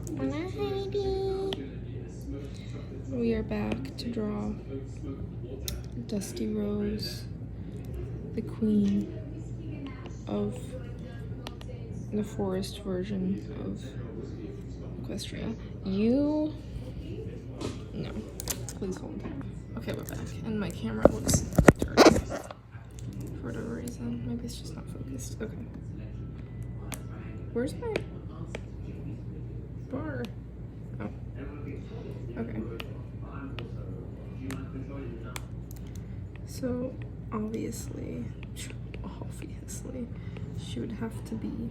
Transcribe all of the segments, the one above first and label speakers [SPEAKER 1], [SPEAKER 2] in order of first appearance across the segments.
[SPEAKER 1] Hola, Heidi. We are back to draw Dusty Rose, the queen of the forest version of Equestria. No. Please hold. Okay, we're back. And my camera looks dirty for whatever reason. Maybe it's just not focused. Okay. Where's my bar? Oh. Okay. So, obviously, she would have to be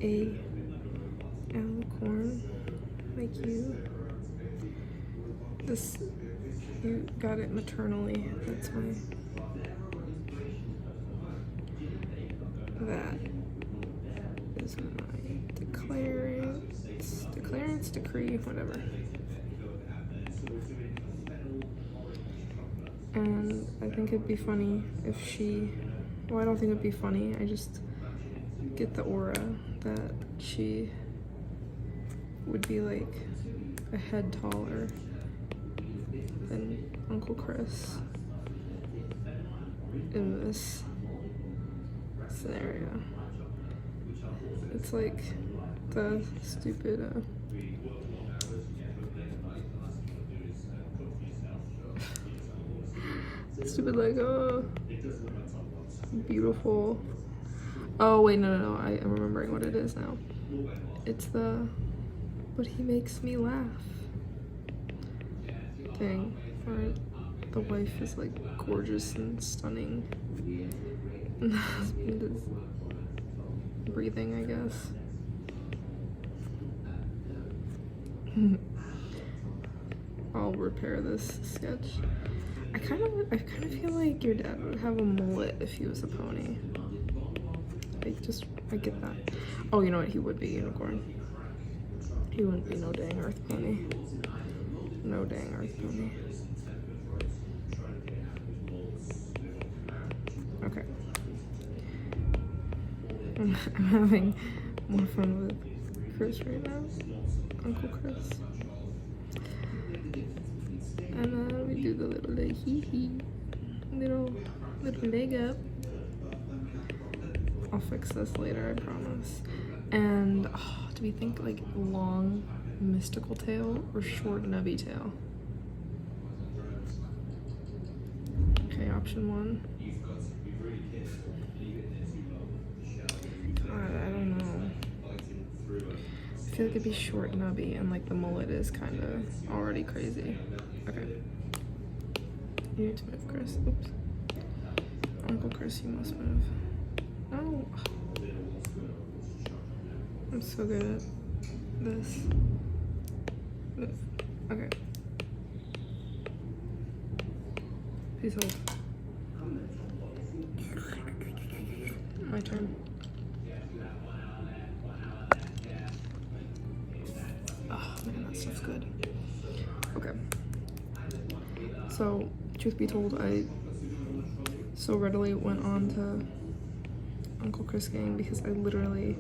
[SPEAKER 1] a alicorn like you. You got it maternally, that's why. That is my declarance, decree, whatever. And I think it'd be funny if well, I don't think it'd be funny, I just get the aura that she would be like a head taller than Uncle Chris in this scenario. It's like the stupid like, oh, beautiful. Oh wait, no, I am remembering what it is now. It's but he makes me laugh thing, where the wife is like gorgeous and stunning and the husband is breathing, I guess. I'll repair this sketch. I kind of feel like your dad would have a mullet if he was a pony. I get that. Oh, you know what? He would be a unicorn. He wouldn't be no dang earth pony. No dang earth pony. Okay. I'm having more fun with Chris right now. Uncle Chris. And we do the little leg little leg up. I'll fix this later, I promise. And do we think like long mystical tail or short nubby tail? Okay, option one. I don't know. I feel like it'd be short nubby and like the mullet is kind of already crazy. Okay. You need to move, Chris. Oops. Uncle Chris, you must move. Oh. I'm so good at this. Move. Okay. Please hold. My turn. Oh man, that stuff's good. Okay. So, truth be told, I so readily went on to Uncle Chris gang because I literally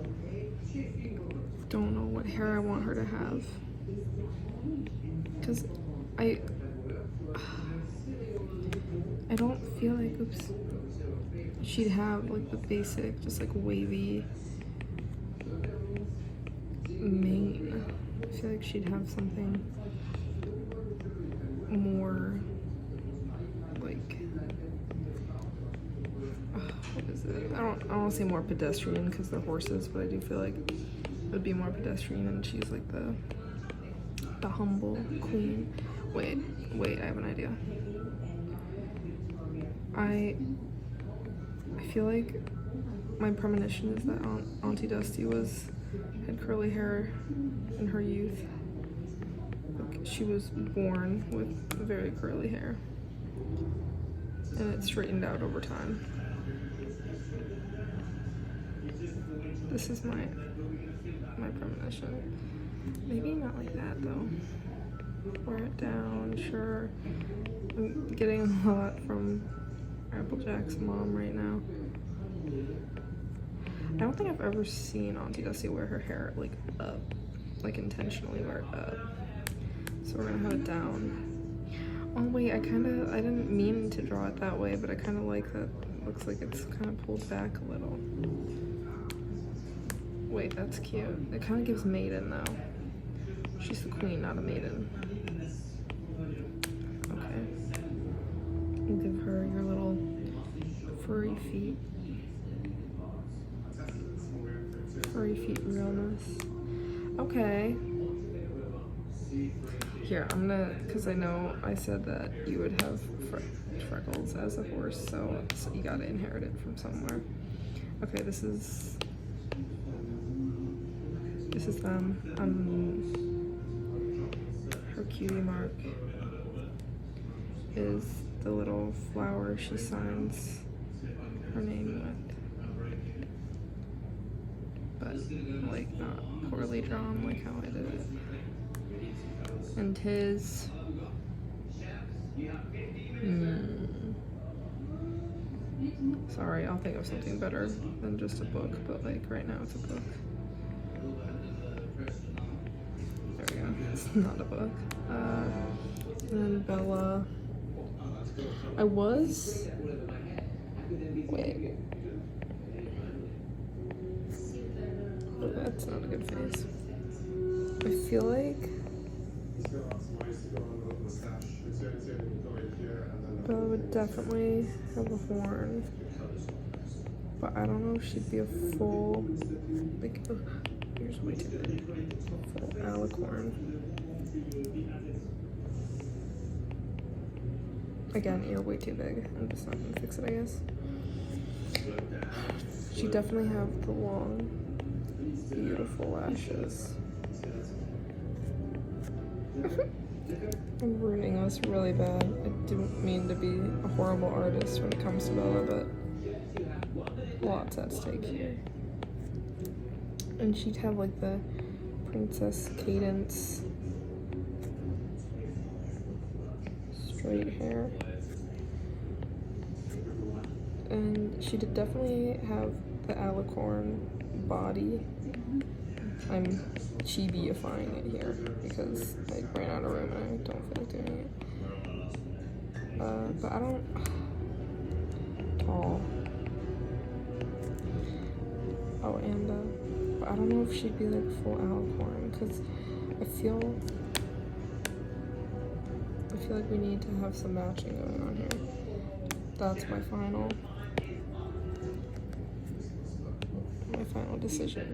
[SPEAKER 1] don't know what hair I want her to have. Because I don't feel like, she'd have like the basic, just like wavy mane. I feel like she'd have something more like, what is it? I don't want to say more pedestrian because they're horses, but I do feel like it would be more pedestrian, and she's like the humble queen. Wait, I have an idea. I feel like my premonition is that Auntie Dusty had curly hair in her youth. Like she was born with very curly hair, and it straightened out over time. This is my premonition. Maybe not like that though. Wear it down, sure. I'm getting a lot from Applejack's mom right now. don't think I've ever seen Auntie Dusty wear her hair like up, like intentionally wear it up. So we're gonna have it down. Oh wait, I didn't mean to draw it that way, but I kind of like that. It looks like it's kind of pulled back a little. Wait, that's cute. It kind of gives maiden though. She's the queen, not a maiden. Okay. We'll give her your little furry feet. Furry feet realness. Okay. Here, I'm gonna, because I know I said that you would have freckles as a horse, so you gotta inherit it from somewhere. Okay, this is them. Her cutie mark is the little flower she signs her name with. But, like, not poorly drawn like how I did it. And his... Sorry, I'll think of something better than just a book, but, like, right now it's a book. There we go. It's not a book. And then Bella... Wait. Oh, that's not a good face. I feel like Bella would definitely have a horn, but I don't know if she'd be a full, like, oh, here's way too big, full alicorn. Again, ear way too big. I'm just not gonna fix it, I guess. She definitely have the long, beautiful lashes. I'm ruining this really bad. I didn't mean to be a horrible artist when it comes to Bella, but lots at stake here. And she'd have like the princess cadence, straight hair. And she did definitely have the alicorn body. I'm chibi-ifying it here because I ran out of room and I don't feel like doing it. But I don't... Tall. Oh, and, but I don't know if she'd be like full alicorn because I feel like we need to have some matching going on here. That's my final decision.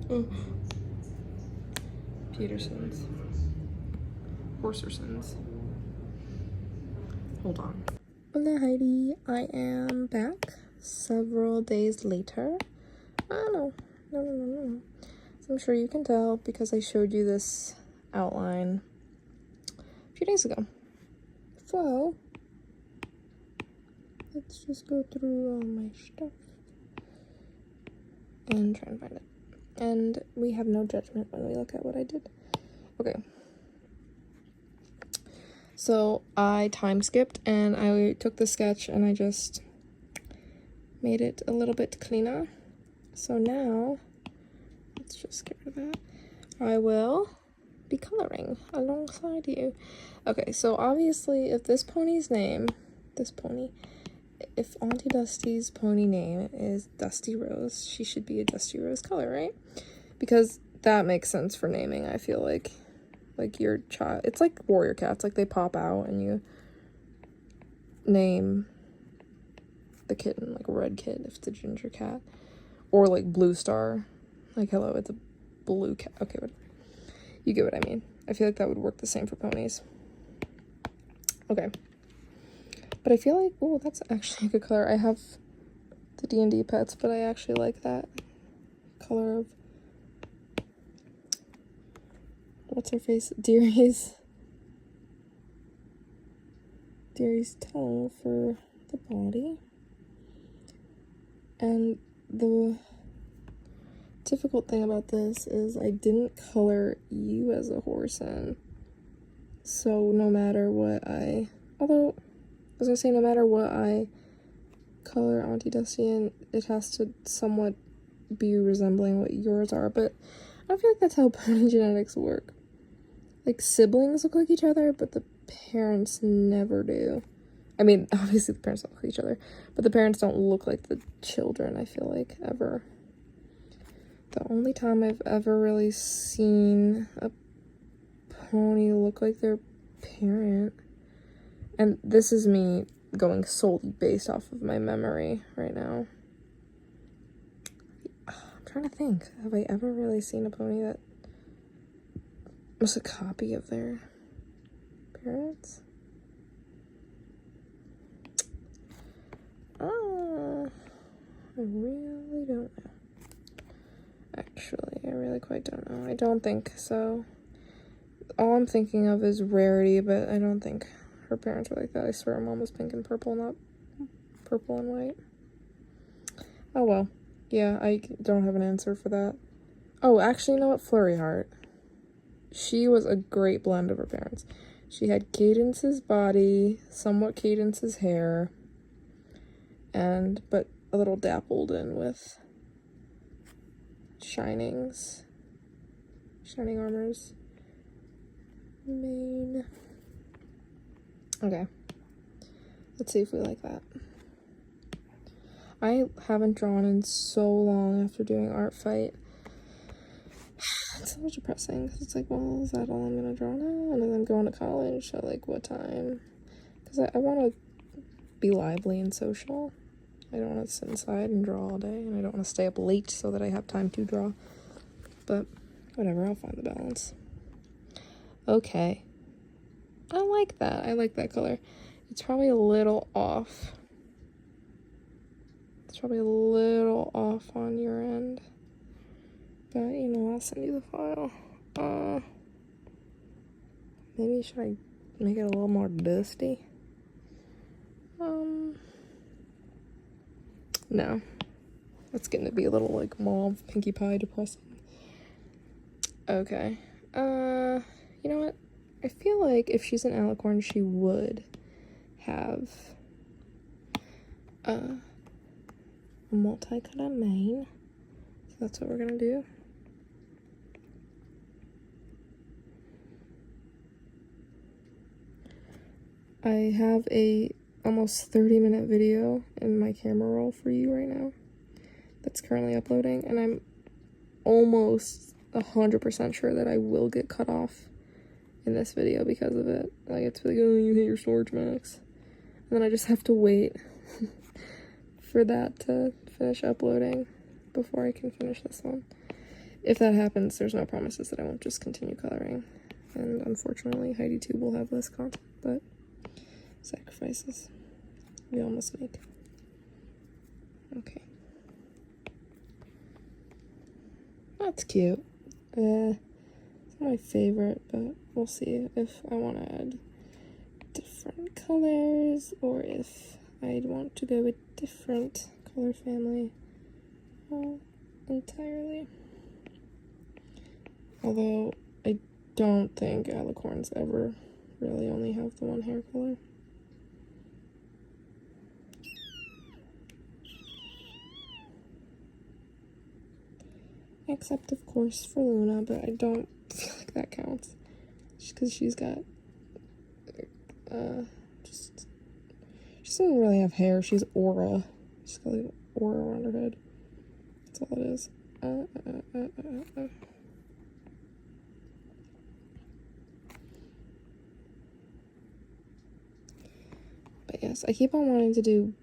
[SPEAKER 1] Oh. Peterson's. Horsersons. Hold on. Hola Heidi, I am back several days later. No. So I'm sure you can tell because I showed you this outline a few days ago. So, let's just go through all my stuff and try and find it. And we have no judgment when we look at what I did. Okay. So I time skipped and I took the sketch and I just made it a little bit cleaner. So now, let's just get rid of that. I will be coloring alongside you. Okay, so obviously if this pony's name, if Auntie Dusty's pony name is Dusty Rose, she should be a Dusty Rose color, right? Because that makes sense for naming, I feel like your child, it's like warrior cats, like they pop out and you name the kitten, like a red kid if it's a ginger cat, or like Blue Star, like hello, it's a blue cat. Okay, whatever. You get what I mean. I feel like that would work the same for ponies. Okay. But I feel like, oh, that's actually a good color. I have the D&D pets, but I actually like that color of, what's her face? Deary's towel for the body. And the difficult thing about this is I didn't color you as a horse in. So no matter what I was gonna say, no matter what I color Auntie Dusty, and it has to somewhat be resembling what yours are, but I don't feel like that's how pony genetics work. Like, siblings look like each other, but the parents never do. I mean, obviously the parents don't look like each other, but the parents don't look like the children, I feel like, ever. The only time I've ever really seen a pony look like their parent, and this is me going solely based off of my memory right now. I'm trying to think, have I ever really seen a pony that was a copy of their parents? I really don't know. Actually, I really quite don't know. I don't think so. All I'm thinking of is Rarity, but I don't think her parents were like that. I swear her mom was pink and purple, not purple and white. Oh well. Yeah, I don't have an answer for that. Oh, actually, you know what? Flurry Heart. She was a great blend of her parents. She had Cadence's body, somewhat Cadence's hair, but a little dappled in with Shining Armor's mane. Okay. Let's see if we like that. I haven't drawn in so long after doing Art Fight. It's so much depressing, because it's like, well, is that all I'm gonna draw now? And then I'm going to college at, like, what time? Because I want to be lively and social. I don't want to sit inside and draw all day, and I don't want to stay up late so that I have time to draw. But whatever, I'll find the balance. Okay. I like that. I like that color. It's probably a little off. It's probably a little off on your end. But, you know, I'll send you the file. Maybe should I make it a little more dusty? No. That's getting to be a little, like, mauve, Pinkie Pie depressing. Okay. You know what? I feel like if she's an alicorn, she would have a multicolor mane. So that's what we're gonna do. I have a almost 30-minute video in my camera roll for you right now that's currently uploading, and I'm almost 100% sure that I will get cut off in this video because of it. Like, it's like, oh, you hit your storage max. And then I just have to wait for that to finish uploading before I can finish this one. If that happens, there's no promises that I won't just continue coloring. And unfortunately, Heidi 2 will have less content, but sacrifices we all must make. Okay. That's cute. It's not my favorite, but we'll see if I want to add different colors or if I'd want to go with different color family entirely. Although I don't think alicorns ever really only have the one hair color. Except, of course, for Luna, but I don't feel like that counts. Just because she's got, she doesn't really have hair, she's aura. She's got, like, aura around her head. That's all it is. But yes, I keep on wanting to do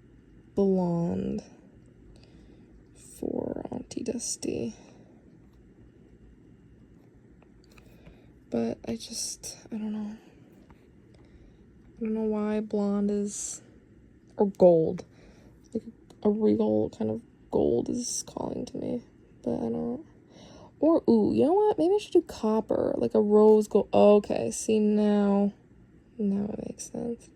[SPEAKER 1] blonde for Auntie Dusty. But I don't know. I don't know why blonde is, or gold. Like a regal kind of gold is calling to me, but I don't. Or, ooh, you know what? Maybe I should do copper, like a rose gold. Oh, okay, see, now it makes sense.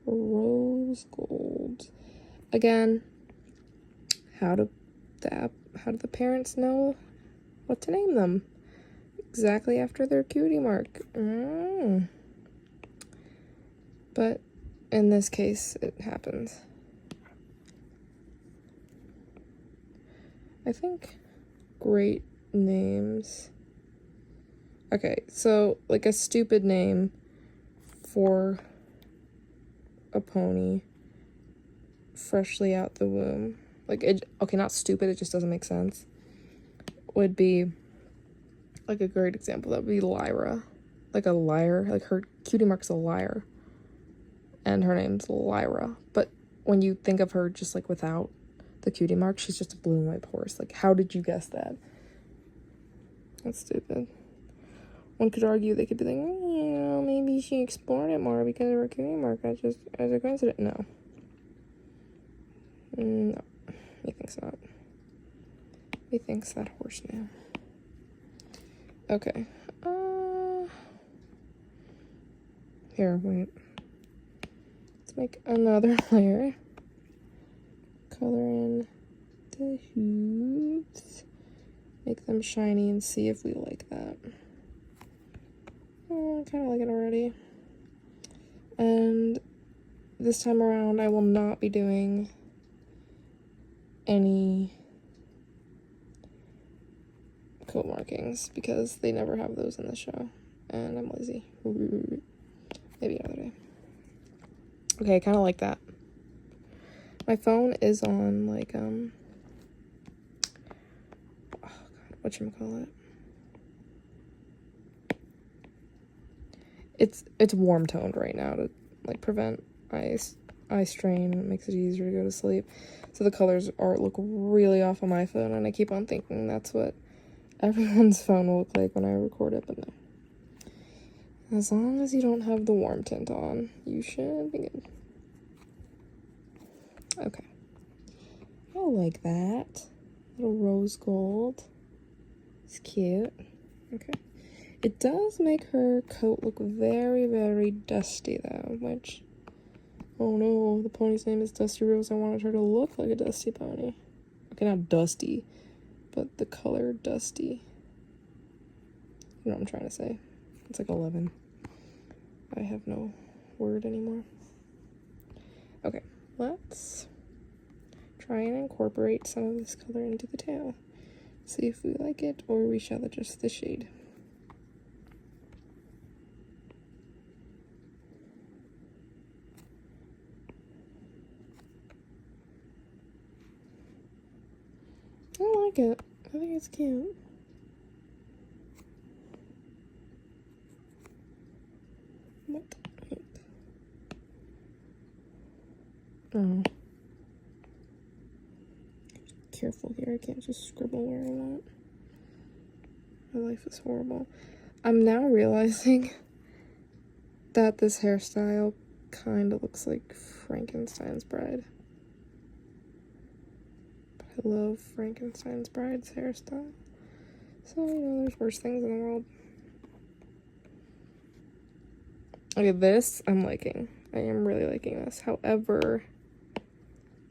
[SPEAKER 1] Rose gold. Again, how do the parents know what to name them? Exactly after their cutie mark. But in this case, it happens. I think great names. Okay, so like a stupid name for a pony freshly out the womb. Like, okay, not stupid, it just doesn't make sense. Would be like a great example. That would be Lyra. Like a liar. Like her cutie mark's a liar. And her name's Lyra. But when you think of her just like without the cutie mark, she's just a blue and white horse. Like, how did you guess that? That's stupid. One could argue they could be like, maybe she explored it more because of her cutie mark. That's just as a coincidence. No. No. Methinks not. Methinks that horse knew. Okay. Here, wait. Let's make another layer. Color in the hooves. Make them shiny and see if we like that. I kind of like it already. And this time around, I will not be doing any coat markings because they never have those in the show. And I'm lazy. Maybe another day. Okay, I kind of like that. My phone is on, like, oh god, whatchamacallit? It's warm toned right now to, like, prevent eye strain. It makes it easier to go to sleep. So the colors look really off on my phone, and I keep on thinking that's what everyone's phone will look like when I record it, but no. As long as you don't have the warm tint on, you should be good. Okay. I like that. Little rose gold. It's cute. Okay. It does make her coat look very, very dusty, though, which... Oh no, the pony's name is Dusty Rose. I wanted her to look like a dusty pony. Okay, not dusty, but the color dusty. You know what I'm trying to say. It's like 11. I have no word anymore. Okay, let's try and incorporate some of this color into the tail. See if we like it, or we shall adjust the shade. I like it. I think it's cute. What? Oh. Careful here, I can't just scribble where I want. My life is horrible. I'm now realizing that this hairstyle kind of looks like Frankenstein's Bride. But I love Frankenstein's Bride's hairstyle. So, there's worse things in the world. Okay, this I'm liking. I am really liking this. However,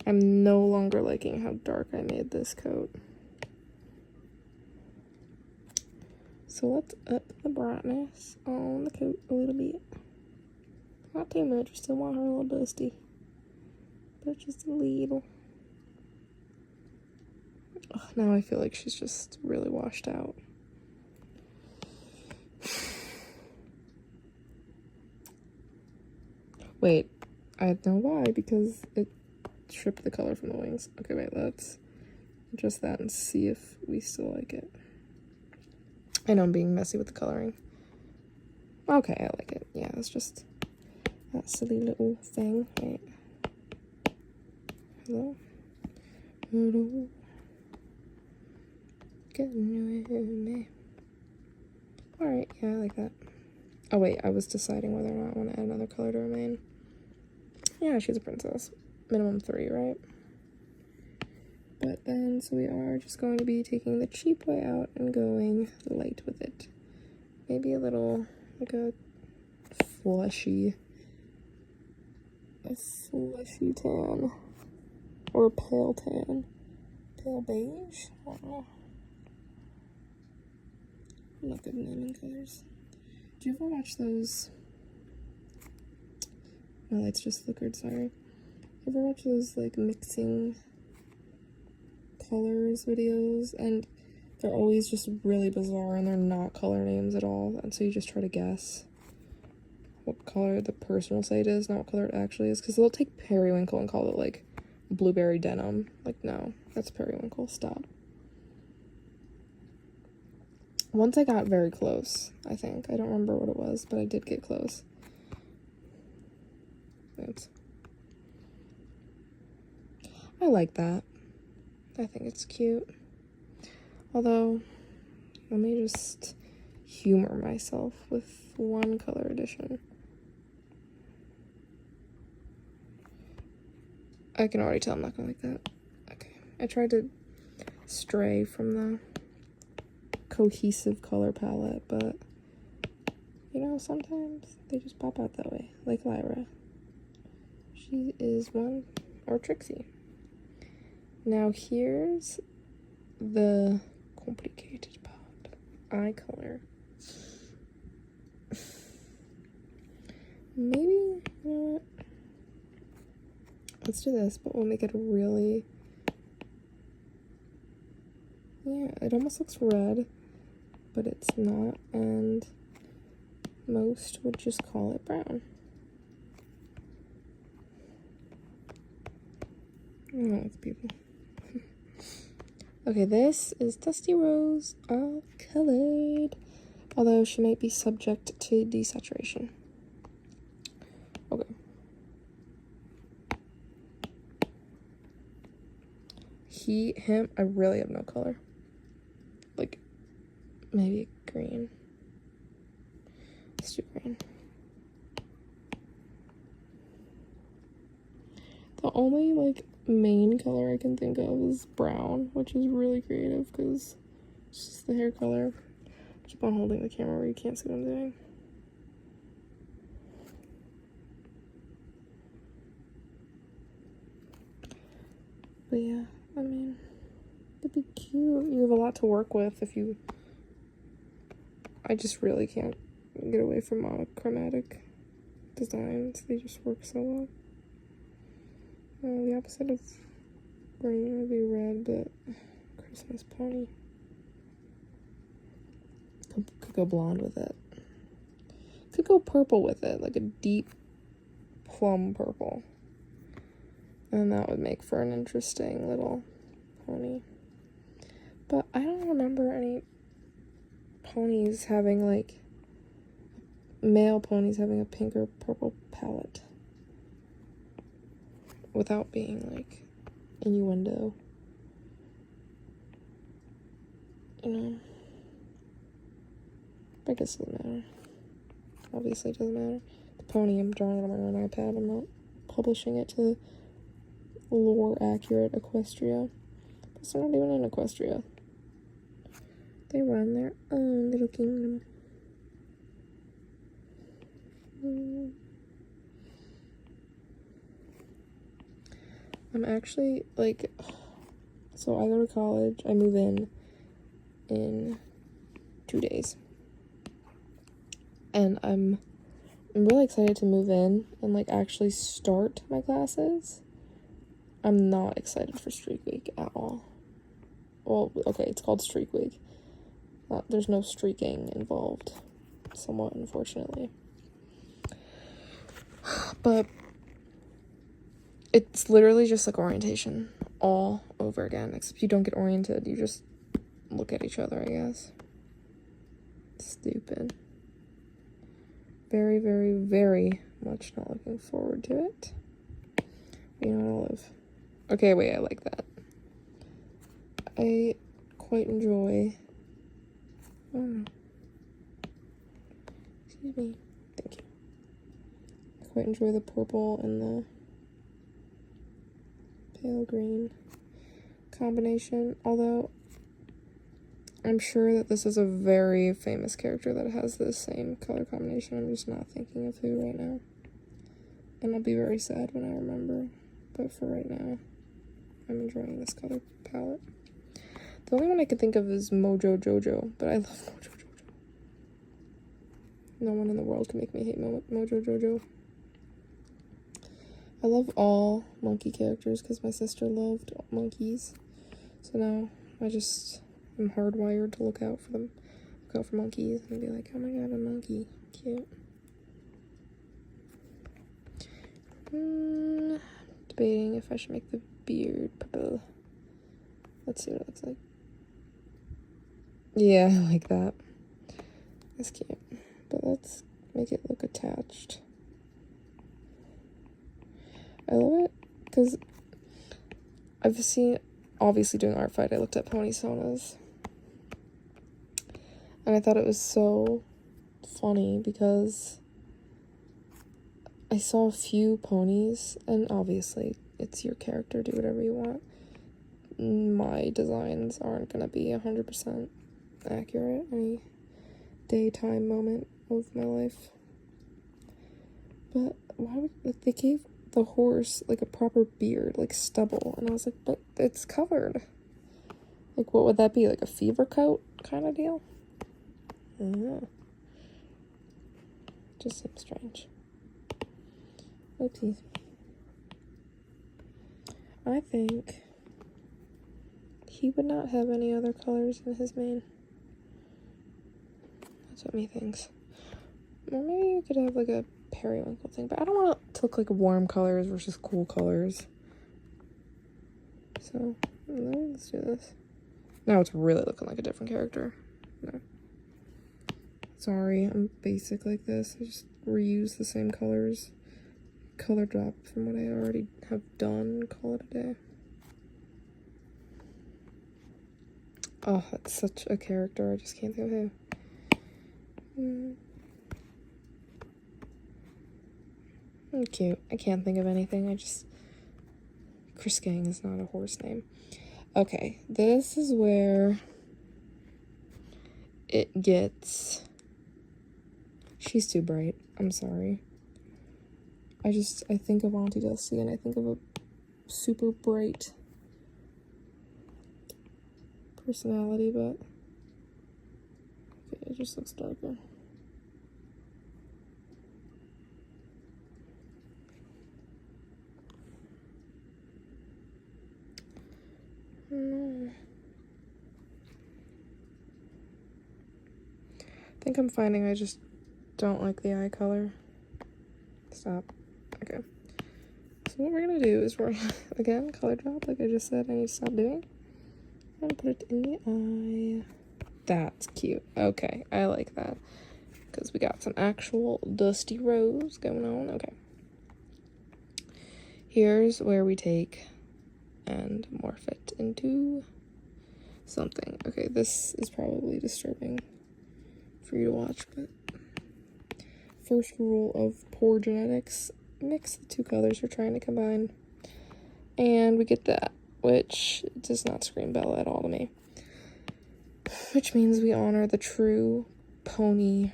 [SPEAKER 1] I'm no longer liking how dark I made this coat. So let's up the brightness on the coat a little bit. Not too much, I still want her a little dusty. But just a little. Ugh, now I feel like she's just really washed out. Wait, I know why, because it stripped the color from the wings. Okay, wait, let's adjust that and see if we still like it. I know I'm being messy with the coloring. Okay, I like it. Yeah, it's just that silly little thing. Wait. Hello? Hello? Getting with me. Alright, yeah, I like that. Oh wait, I was deciding whether or not I want to add another color to her mane. Yeah, she's a princess. Minimum 3, right? But then, so we are just going to be taking the cheap way out and going light with it. Maybe a little, like a fleshy tan. Or a pale tan. Pale beige? I don't know. I'm not good at naming colors. Do you ever watch those? My lights just flickered, sorry. You ever watch those, like, mixing colors videos, and they're always just really bizarre, and they're not color names at all, and so you just try to guess what color the person will say it is, not what color it actually is, because they'll take periwinkle and call it, like, blueberry denim. Like, no, that's periwinkle. Stop. Once I got very close, I think. I don't remember what it was, but I did get close. Oops. I like that. I think it's cute. Although, let me just humor myself with one color addition. I can already tell I'm not gonna like that. Okay. I tried to stray from the cohesive color palette, but you know, sometimes they just pop out that way. Like Lyra. She is one, or Trixie. Now here's the complicated part. Eye color. Maybe, you know what? Let's do this, but we'll make it really, yeah, it almost looks red, but it's not, and most would just call it brown. Oh, it's beautiful. Okay, this is Dusty Rose, all colored, although she might be subject to desaturation. Okay. Him, I really have no color. Like, maybe green. Let's do green. The only, like, main color I can think of is brown, which is really creative because it's just the hair color. Keep on holding the camera where you can't see what I'm doing. But yeah, I mean, it'd be cute. You have a lot to work with if you... I just really can't get away from monochromatic designs. They just work so well. The opposite of green would be red, but Christmas pony. Could go blonde with it. Could go purple with it, like a deep plum purple. And that would make for an interesting little pony. But I don't remember any ponies having, like, male ponies having a pink or purple palette without being, like, innuendo. You know? But I guess it doesn't matter. Obviously it doesn't matter. The pony, I'm drawing it on my own iPad. I'm not publishing it to lore accurate Equestria. Plus, they're not even in Equestria. They run their own little kingdom. I'm actually, like, so I go to college, I move in 2 days. And I'm really excited to move in and, like, actually start my classes. I'm not excited for Streak Week at all. Well, okay, it's called Streak Week. There's no streaking involved, somewhat, unfortunately. But it's literally just like orientation all over again, except you don't get oriented, you just look at each other, I guess. Stupid. Very, very, very much not looking forward to it. You know, I'll live. Okay, wait, I like that. I quite enjoy... I don't know. Excuse me. Thank you. I quite enjoy the purple and the pale green combination, although I'm sure that this is a very famous character that has the same color combination. I'm just not thinking of who right now. And I'll be very sad when I remember. But for right now, I'm enjoying this color palette. The only one I can think of is Mojo Jojo, but I love Mojo Jojo. No one in the world can make me hate Mojo Jojo. I love all monkey characters because my sister loved monkeys. So now I just am hardwired to look out for them, look out for monkeys and be like, oh my god, a monkey, cute. Debating if I should make the beard purple. Let's see what it looks like. Yeah, I like that. That's cute. But let's make it look attached. I love it because I've seen, obviously doing art fight, I looked at ponysonas. And I thought it was so funny because I saw a few ponies, and obviously it's your character, do whatever you want. My designs aren't gonna be 100% accurate any daytime moment of my life. But why would, like, they gave the horse like a proper beard, like stubble, and I was like, but it's covered. Like, what would that be, like a fever coat kind of deal? I don't know. Just seems strange. Oopsies. I think he would not have any other colors in his mane. That's what me thinks. Or maybe you could have like a periwinkle thing, but I don't want it to look like warm colors versus cool colors. So let's do this. Now it's really looking like a different character. No. Sorry, I'm basic like this. I just reuse the same colors. Color drop from what I already have done. Call it a day. Oh, that's such a character. I just can't think of who. Cute. I can't think of anything. Chris Gang is not a horse name. Okay, this is where it gets... She's too bright. I'm sorry. I think of Auntie Dusty and I think of a super bright personality, but okay, it just looks darker. I think I'm finding I just don't like the eye color. Stop. Okay. So what we're gonna do is we're again color drop, like I just said I need to stop doing. And put it in the eye. That's cute. Okay, I like that. Because we got some actual Dusty Rose going on. Okay. Here's where we take and morph it into something. Okay, this is probably disturbing for you to watch, but first rule of poor genetics, mix the two colors we're trying to combine. And we get that, which does not scream Bella at all to me. Which means we honor the true pony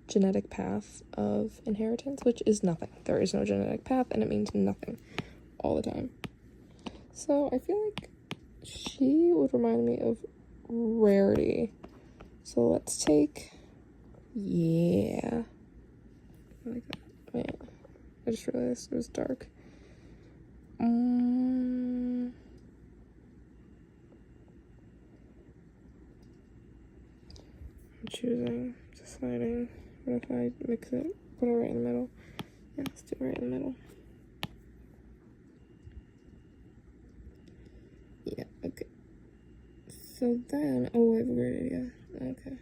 [SPEAKER 1] genetic path of inheritance, which is nothing. There is no genetic path, and it means nothing all the time. So I feel like she would remind me of Rarity. So let's take... Yeah. I like that. Wait. I just realized it was dark. I'm choosing, deciding. What if I mix it? Put it right in the middle. Yeah, let's do it right in the middle. Yeah, okay. So then, oh, I have a great idea. Okay.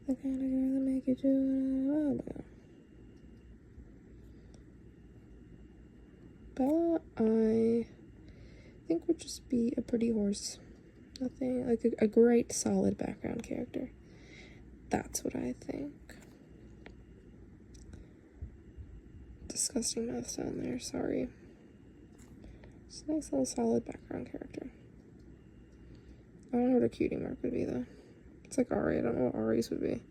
[SPEAKER 1] The kind of girl that make you do Bella, I think would just be a pretty horse. Nothing, like a great solid background character. That's what I think. Disgusting mouth down there, sorry. Just a nice little solid background character. I don't know what a cutie mark would be though. It's like Ari, I don't know what Ari's would be.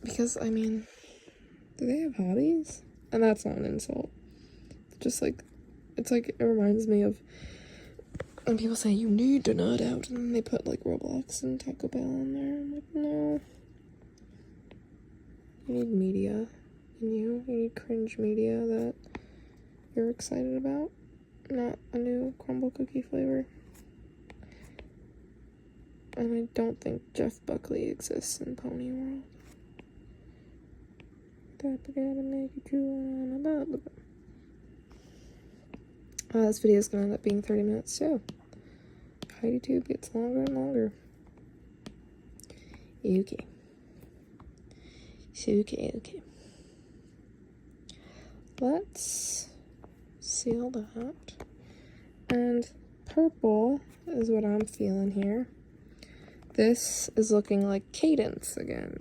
[SPEAKER 1] Because, I mean, do they have hobbies? And that's not an insult. Just like, it's like, it reminds me of when people say, you need to nut out, and then they put like Roblox and Taco Bell in there. I'm like, no. You need media in you. You need cringe media that you're excited about. Not a new crumble cookie flavor. And I don't think Jeff Buckley exists in Pony World. This video is gonna end up being 30 minutes too. Heidi Tube gets longer and longer. Okay. Okay. Let's seal that. And purple is what I'm feeling here. This is looking like Cadence again.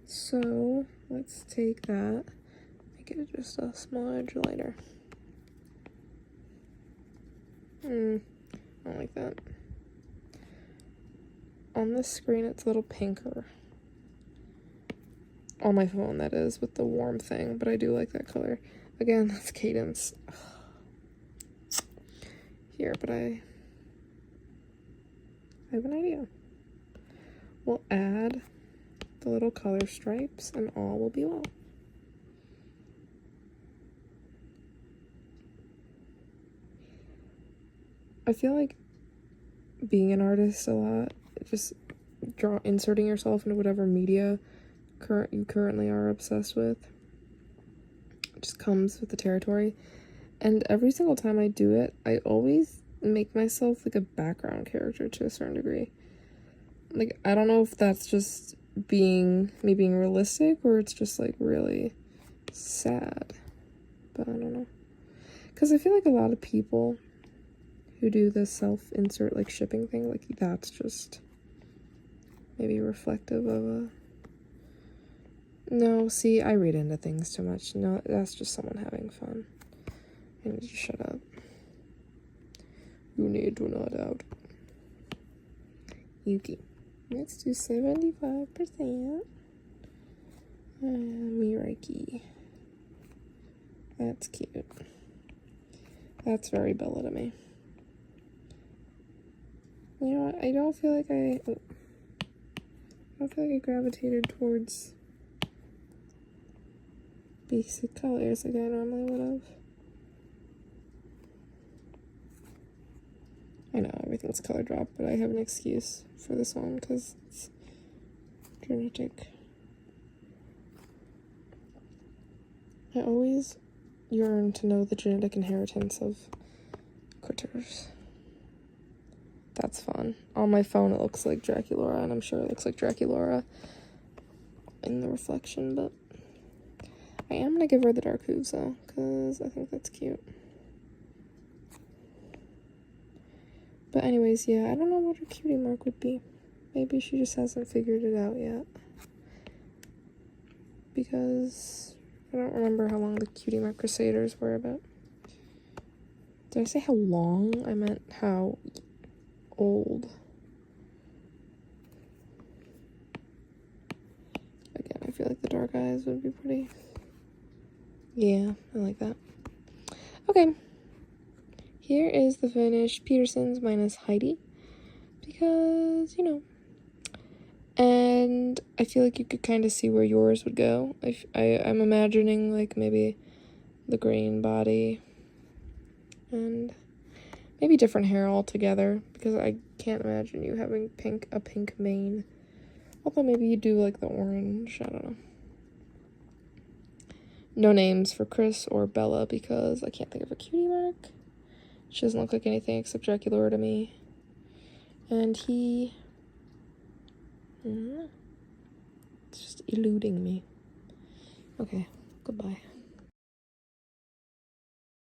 [SPEAKER 1] So let's take that, make it just a small edge lighter. I don't like that. On this screen, it's a little pinker. On my phone, that is, with the warm thing, but I do like that color. Again, that's Cadence. Here, but I have an idea. We'll add the little color stripes and all will be well. I feel like being an artist a lot, just inserting yourself into whatever media you currently are obsessed with, it just comes with the territory. And every single time I do it, I always make myself like a background character to a certain degree. Like, I don't know if that's just me being realistic, or it's just like really sad, but I don't know. Because I feel like a lot of people who do the self-insert like shipping thing, like that's just maybe reflective of a... No, see, I read into things too much. No, that's just someone having fun. I need to shut up. You need to nod out. Yuki. Let's do 75%. Miraki. That's cute. That's very Bella to me. You know what? I don't feel like I gravitated towards basic colors like I normally would have. I know everything's color dropped, but I have an excuse for this one because it's genetic. I always yearn to know the genetic inheritance of critters. That's fun. On my phone it looks like Draculaura, and I'm sure it looks like Draculaura in the reflection, but I am gonna give her the dark hooves though, because I think that's cute. But anyways, yeah, I don't know what her cutie mark would be. Maybe she just hasn't figured it out yet. Because I don't remember how long the cutie mark crusaders were, but... Did I say how long? I meant how old. Again, I feel like the dark eyes would be pretty. Yeah, I like that. Okay. Here is the finished Peterson's minus Heidi, because, you know, and I feel like you could kind of see where yours would go. I'm imagining, like, maybe the green body, and maybe different hair altogether, because I can't imagine you having a pink mane, although maybe you do like the orange, I don't know. No names for Chris or Bella, because I can't think of a cutie mark. She doesn't look like anything except Draculaura to me. And he... it's just eluding me. Okay, goodbye.